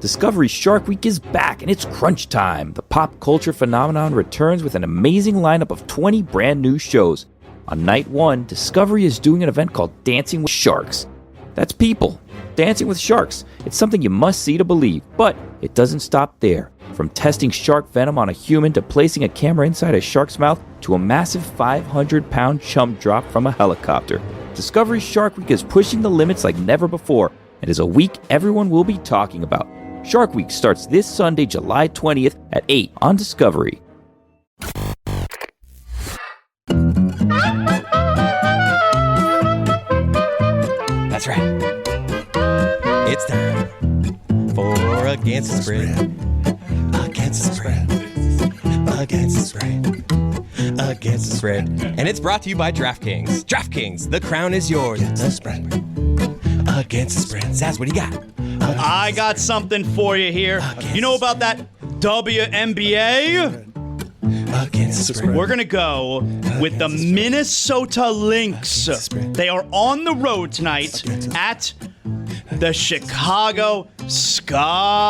Discovery Shark Week is back, and it's crunch time. The pop culture phenomenon returns with an amazing lineup of 20 brand new shows. On night one, Discovery is doing an event called Dancing with Sharks. That's people. Dancing with Sharks. It's something you must see to believe, but it doesn't stop there. From testing shark venom on a human to placing a camera inside a shark's mouth to a massive 500-pound chum drop from a helicopter. Discovery Shark Week is pushing the limits like never before, and is a week everyone will be talking about. Shark Week starts this Sunday, July 20th at 8 on Discovery. That's right. It's time for Against the Spread. Against the Spread. Against the Spread. Against the Spread. And it's brought to you by DraftKings. DraftKings, the crown is yours. Against the Spread. Against the Spread. Zaz, what do you got? I got something for you here. You know about that WNBA? Against the Spread. We're going to go with the Minnesota Lynx. They are on the road tonight at the Chicago Sky.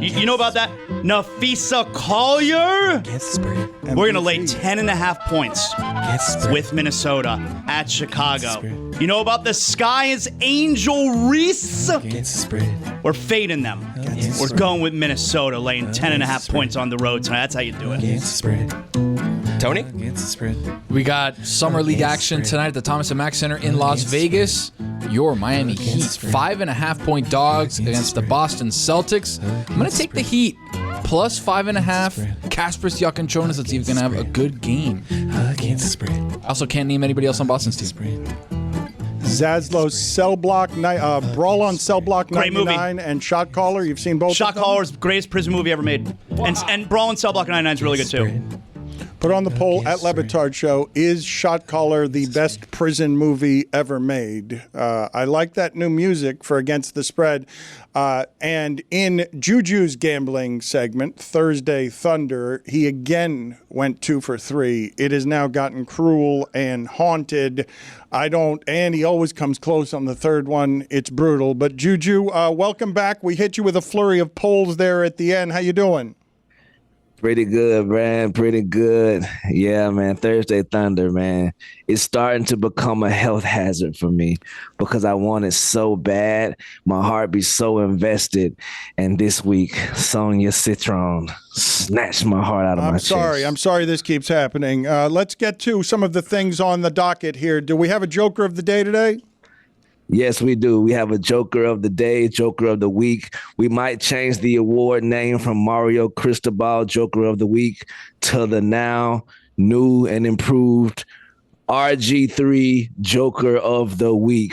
You know about that Nafisa Collier? We're going to lay 10.5 points with Minnesota at Chicago. You know about the Sky is Angel Reese? We're fading them. We're going with Minnesota, laying 10.5 points on the road tonight. That's how you do it. Tony? We got Summer League action tonight at the Thomas & Mack Center in Las Vegas. Your Miami Heat, 5.5-point dogs against the Boston Celtics. I'm going to take the Heat, plus 5.5. Kasper Siakam-Jonas, that's even going to have a good game. I also can't name anybody else on Boston's team. Zaslow Cell Block, Brawl on Cell Block 99 and Shot Caller. You've seen both Shot Caller's the greatest prison movie ever made. And Brawl on Cell Block 99 is really good too. Put on the poll at Batard Show, is Shot Caller the best prison movie ever made? I like that new music for Against the Spread. And in JuJu's gambling segment, Thursday Thunder, he again went 2 for 3. It has now gotten cruel and haunted. And he always comes close on the third one. It's brutal. But JuJu, welcome back. We hit you with a flurry of polls there at the end. How you doing? Pretty good, man. Pretty good. Yeah, man. Thursday Thunder, man. It's starting to become a health hazard for me because I want it so bad. My heart be so invested. And this week, Sonia Citron snatched my heart out of my chest. I'm sorry this keeps happening. Let's get to some of the things on the docket here. Do we have a Joker of the Day today? Yes, we do. We have a Joker of the Day, Joker of the Week. We might change the award name from Mario Cristobal Joker of the Week to the now new and improved RG3 Joker of the Week.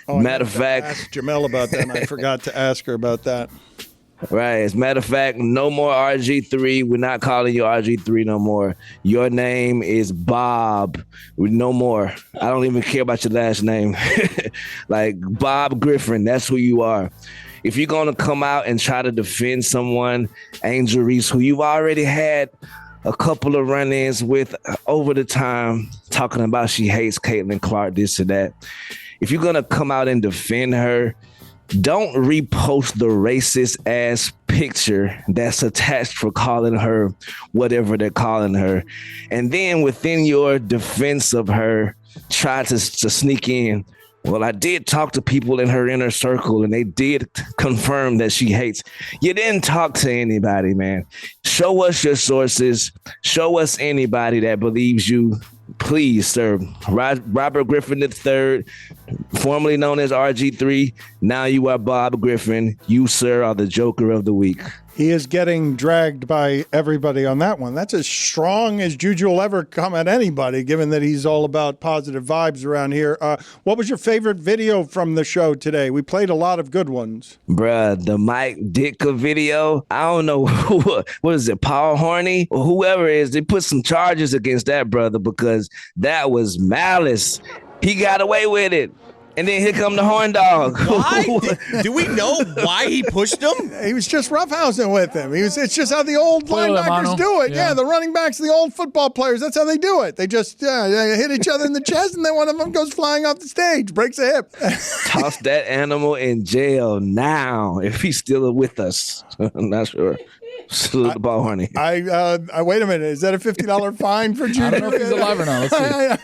Matter of fact, ask Jamel about that, and I forgot to ask her about that. Right. As a matter of fact, no more RG3. We're not calling you RG3 no more. Your name is Bob. No more. I don't even care about your last name. Like Bob Griffin, that's who you are. If you're going to come out and try to defend someone, Angel Reese, who you've already had a couple of run-ins with over the time, talking about she hates Caitlin Clark, this and that. If you're going to come out and defend her, don't repost the racist ass picture that's attached for calling her whatever they're calling her. And then within your defense of her, try to sneak in, well, I did talk to people in her inner circle and they did confirm that she hates. You didn't talk to anybody, man. Show us your sources. Show us anybody that believes you. Please, sir. Robert Griffin III, formerly known as RG3. Now you are Bob Griffin. You, sir, are the Joker of the Week. He is getting dragged by everybody on that one. That's as strong as JuJu will ever come at anybody, given that he's all about positive vibes around here. What was your favorite video from the show today? We played a lot of good ones. Bruh, the Mike Ditka video. I don't know what is it, Paul Horney or whoever it is. They put some charges against that brother because that was malice. He got away with it. And then here come the horn dog. Why? Do we know why he pushed him? He was just roughhousing with him. It's just how the old linebackers do it. Yeah, the running backs, the old football players, that's how they do it. They just they hit each other in the chest, and then one of them goes flying off the stage, breaks a hip. Toss that animal in jail now if he's still with us. I'm not sure. Salute the ball, honey. I wait a minute. Is that a $50 fine for JuJu? I don't know if he's alive or not. Let's see. I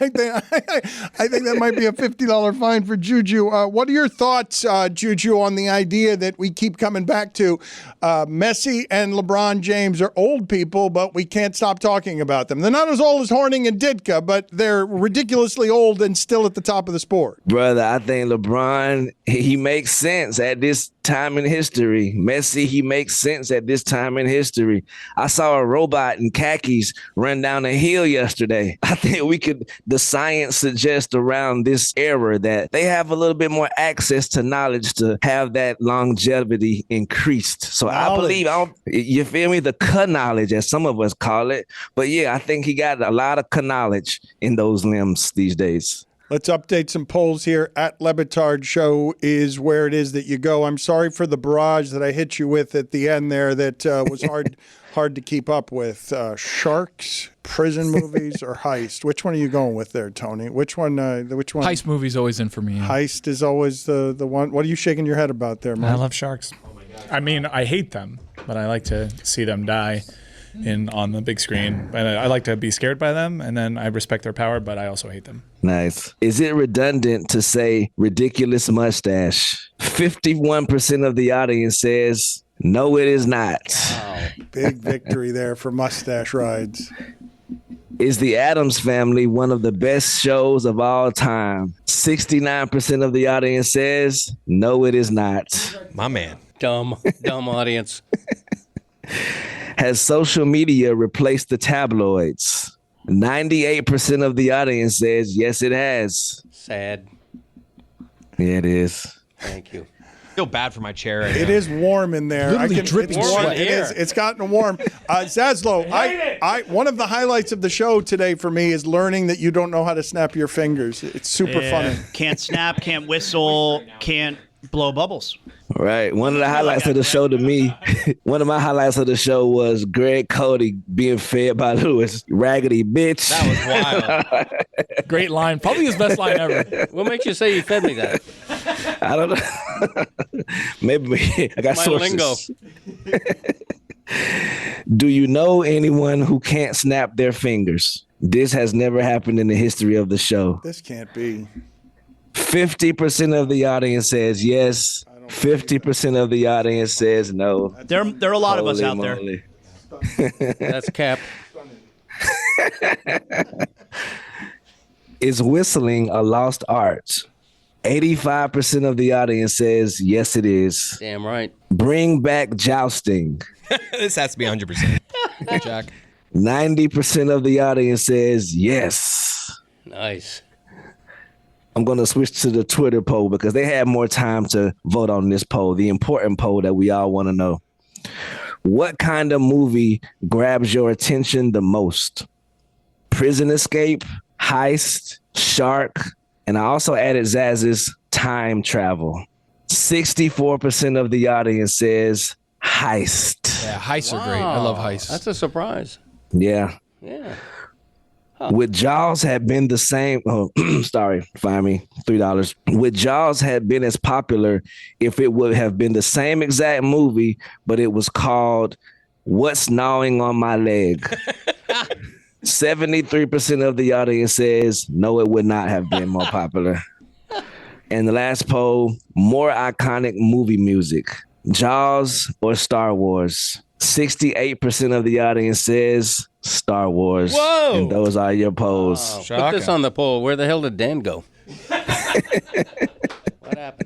think that might be a $50 fine for JuJu. What are your thoughts, JuJu, on the idea that we keep coming back to? Messi and LeBron James are old people, but we can't stop talking about them. They're not as old as Horning and Ditka, but they're ridiculously old and still at the top of the sport. Brother, I think LeBron, he makes sense at this time in history. Messi, he makes sense at this time in history. I saw a robot in khakis run down a hill yesterday. I think the science suggests around this era that they have a little bit more access to knowledge to have that longevity increased. So I believe, you feel me? The knowledge, as some of us call it. But yeah, I think he got a lot of knowledge in those limbs these days. Let's update some polls here. At Batard Show is where it is that you go. I'm sorry for the barrage that I hit you with at the end there that was hard to keep up with. Sharks, prison movies, or heist? Which one are you going with there, Tony? Which one? Heist movie's always in for me. Yeah. Heist is always the one. What are you shaking your head about there, Mike? I love sharks. I mean, I hate them, but I like to see them die on the big screen. And I like to be scared by them, and then I respect their power, but I also hate them. Nice. Is it redundant to say ridiculous mustache? 51% of the audience says no, it is not. Wow. Big victory there for mustache rides. Is The Addams Family one of the best shows of all time? 69% of the audience says no, it is not. My man. Dumb audience. Has social media replaced the tabloids? 98% of the audience says yes, it has. Sad. Yeah, it is. Thank you. I feel bad for my chair right It now. is warm in there. Literally dripping it's warm. sweat. It's gotten warm. Zaslow, one of the highlights of the show today for me is learning that you don't know how to snap your fingers. It's super funny. Can't snap, can't whistle, can't blow bubbles. Right. One of the highlights of the show to me, one of my highlights of the show was Greg Cody being fed by Lewis. Raggedy bitch. That was wild. Great line. Probably his best line ever. What makes you say you fed me that? I don't know. Maybe I got My sources. lingo. Do you know anyone who can't snap their fingers? This has never happened in the history of the show. This can't be. 50% of the audience says yes. 50% of the audience says no. There are a lot of us out there. Moly. That's cap. Is whistling a lost art? 85% of the audience says yes, it is. Damn right. Bring back jousting. This has to be 100%. Jack. 90% of the audience says yes. Nice. I'm going to switch to the Twitter poll because they had more time to vote on this poll, the important poll that we all want to know. What kind of movie grabs your attention the most? Prison escape, heist, shark, and I also added Zaz's time travel. 64% of the audience says heist. Yeah, heists are great. I love heists. That's a surprise. Yeah. Yeah. Would Jaws have been the same? Oh, sorry, fine me, $3. Would Jaws have been as popular if it would have been the same exact movie, but it was called What's Gnawing on My Leg? 73% of the audience says no, it would not have been more popular. And the last poll, more iconic movie music, Jaws or Star Wars? 68% of the audience says Star Wars. Whoa! And those are your polls. Put this on the poll. Where the hell did Dan go? What happened?